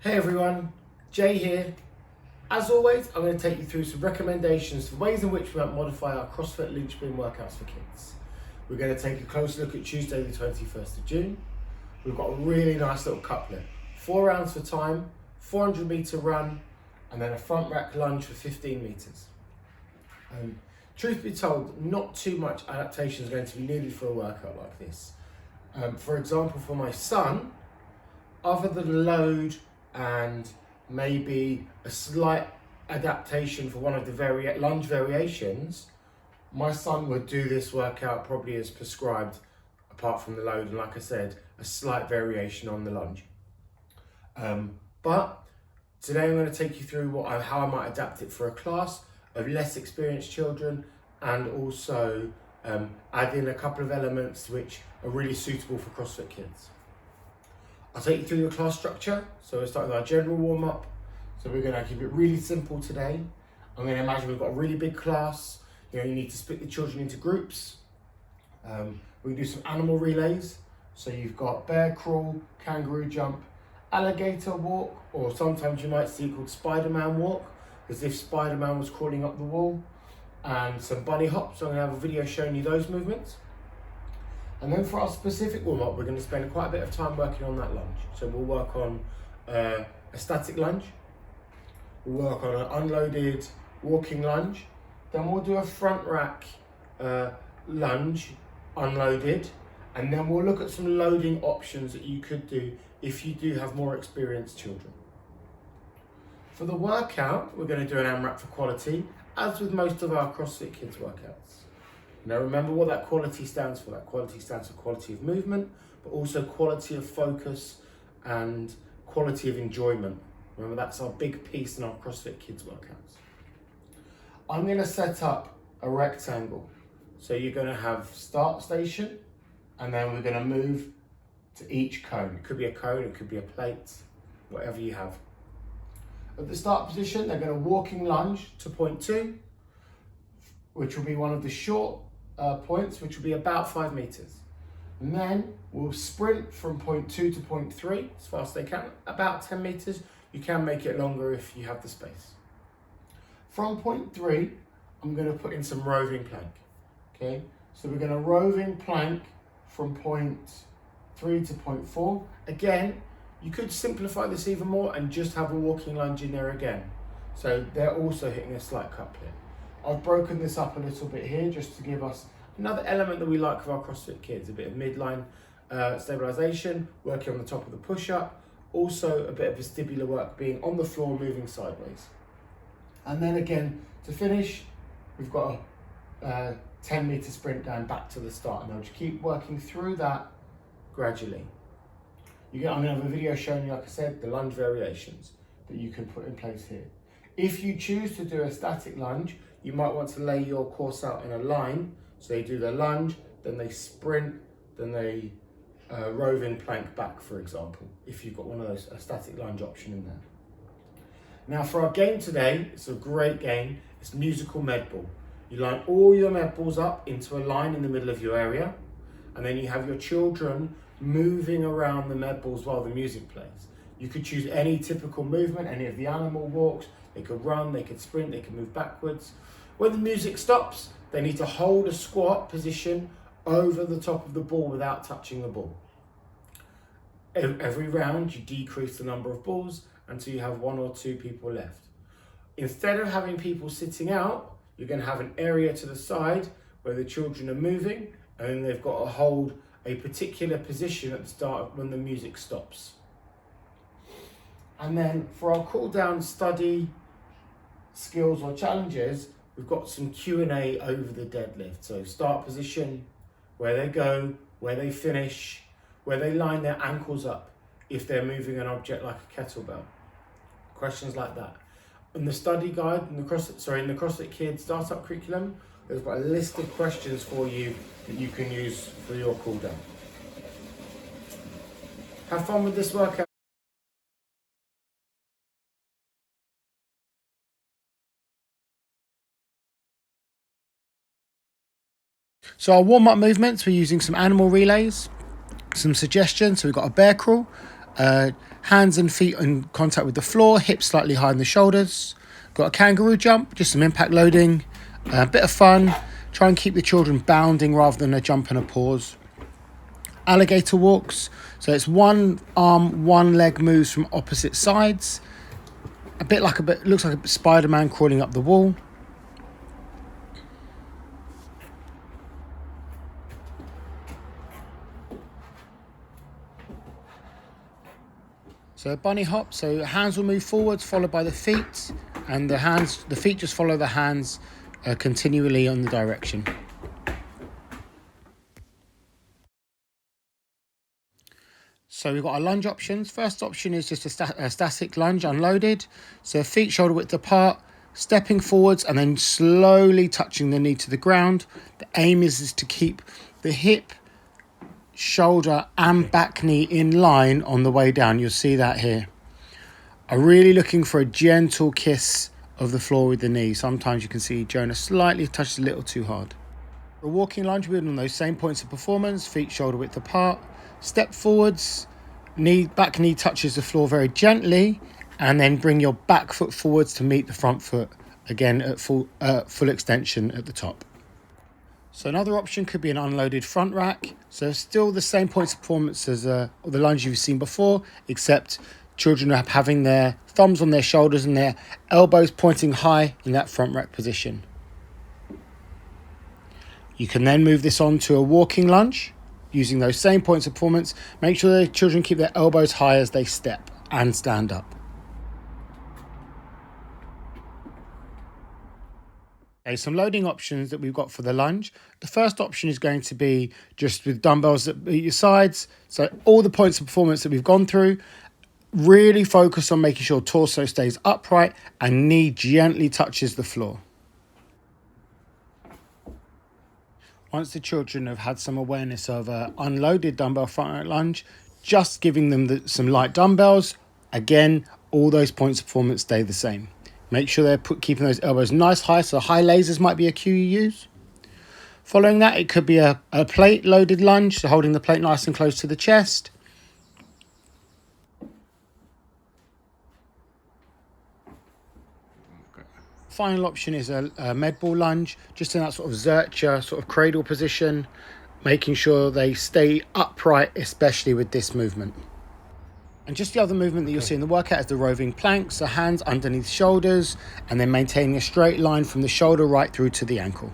Hey everyone, Jay here. As always, I'm going to take you through some recommendations for ways in which we might modify our CrossFit Lunge Spin workouts for kids. We're going to take a closer look at Tuesday the 21st of June. We've got a really nice little couplet. 4 rounds for time, 400 metre run, and then a front rack lunge for 15 metres. Truth be told, not too much adaptation is going to be needed for a workout like this. For example, for my son, other than load and maybe a slight adaptation for one of the lunge variations, my son would do this workout probably as prescribed, apart from the load, and like I said, a slight variation on the lunge. But today I'm going to take you through how I might adapt it for a class of less experienced children, and also add in a couple of elements which are really suitable for CrossFit kids. I'll take you through the class structure. So we'll start with our general warm-up. So we're going to keep it really simple today. I'm going to imagine we've got a really big class. You need to split the children into groups. We can do some animal relays. So you've got bear crawl, kangaroo jump, alligator walk, or sometimes you might see it called Spider-Man walk, as if Spider-Man was crawling up the wall, and some bunny hops. So I'm going to have a video showing you those movements. And then for our specific warm-up, we're going to spend quite a bit of time working on that lunge. So we'll work on a static lunge, we'll work on an unloaded walking lunge, then we'll do a front rack lunge, unloaded, and then we'll look at some loading options that you could do if you do have more experienced children. For the workout, we're going to do an AMRAP for quality, as with most of our CrossFit Kids workouts. Now remember what that quality stands for. That quality stands for quality of movement, but also quality of focus and quality of enjoyment. Remember, that's our big piece in our CrossFit Kids workouts. I'm going to set up a rectangle. So you're going to have start station, and then we're going to move to each cone. It could be a cone, it could be a plate, whatever you have. At the start position, they're going to walking lunge to point 2, which will be one of the short points, which will be about 5 meters. And then we'll sprint from point 2 to point 3 as fast as they can, about 10 meters. You can make it longer if you have the space. From point 3, I'm going to put in some roving plank. Okay, so we're going to roving plank from point 3 to point 4. Again, you could simplify this even more and just have a walking lunge in there again. So they're also hitting a slight couplet. I've broken this up a little bit here just to give us another element that we like of our CrossFit Kids, a bit of midline stabilization, working on the top of the push-up, also a bit of vestibular work, being on the floor, moving sideways. And then again, to finish, we've got a 10 meter sprint down back to the start, and I'll just keep working through that gradually. I'm going to have a video showing you, like I said, the lunge variations that you can put in place here. If you choose to do a static lunge, you might want to lay your course out in a line. So they do the lunge, then they sprint, then they roving plank back, for example, if you've got one of those, a static lunge option in there. Now for our game today, it's a great game. It's musical med ball. You line all your med balls up into a line in the middle of your area, and then you have your children moving around the med balls while the music plays. You could choose any typical movement, any of the animal walks. They could run, they could sprint, they could move backwards. When the music stops, they need to hold a squat position over the top of the ball without touching the ball. Every round, you decrease the number of balls until you have 1 or 2 people left. Instead of having people sitting out, you're going to have an area to the side where the children are moving, and then they've got to hold a particular position at the start when the music stops. And then for our cool down study skills or challenges, we've got some Q&A over the deadlift. So start position, where they go, where they finish, where they line their ankles up if they're moving an object like a kettlebell. Questions like that. In the study guide, in the CrossFit Kids startup curriculum, there's got a list of questions for you that you can use for your cool down. Have fun with this workout. So our warm-up movements, we're using some animal relays, some suggestions. So we've got a bear crawl, Hands and feet in contact with the floor, hips slightly higher than the shoulders. Got a kangaroo jump, just some impact loading, a bit of fun. Try and keep the children bounding rather than a jump and a pause. Alligator walks, so it's one arm, one leg moves from opposite sides. Looks like a Spider-Man crawling up the wall. So a bunny hop, so hands will move forwards, followed by the feet, and the feet just follow the hands continually on the direction. So we've got our lunge options. First option is just a static lunge unloaded. So feet shoulder width apart, stepping forwards and then slowly touching the knee to the ground. The aim is to keep the hip, shoulder and back knee in line on the way down. You'll see that here. I'm really looking for a gentle kiss of the floor with the knee. Sometimes you can see Jonah slightly touches a little too hard. For a walking lunge, we're on those same points of performance, feet shoulder width apart, step forwards, back knee touches the floor very gently, and then bring your back foot forwards to meet the front foot, again at full extension at the top. So another option could be an unloaded front rack. So still the same points of performance as the lunge you've seen before, except children are having their thumbs on their shoulders and their elbows pointing high in that front rack position. You can then move this on to a walking lunge using those same points of performance. Make sure the children keep their elbows high as they step and stand up. Okay, some loading options that we've got for the lunge. The first option is going to be just with dumbbells at your sides. So all the points of performance that we've gone through, really focus on making sure torso stays upright and knee gently touches the floor. Once the children have had some awareness of unloaded dumbbell front rack lunge, just giving them some light dumbbells. Again, all those points of performance stay the same. Make sure they're keeping those elbows nice high, so high lasers might be a cue you use. Following that, it could be a plate loaded lunge, so holding the plate nice and close to the chest. Final option is a med ball lunge, just in that sort of Zercher sort of cradle position, making sure they stay upright, especially with this movement. And just the other movement that you'll see in the workout is the roving plank, so hands underneath shoulders and then maintaining a straight line from the shoulder right through to the ankle.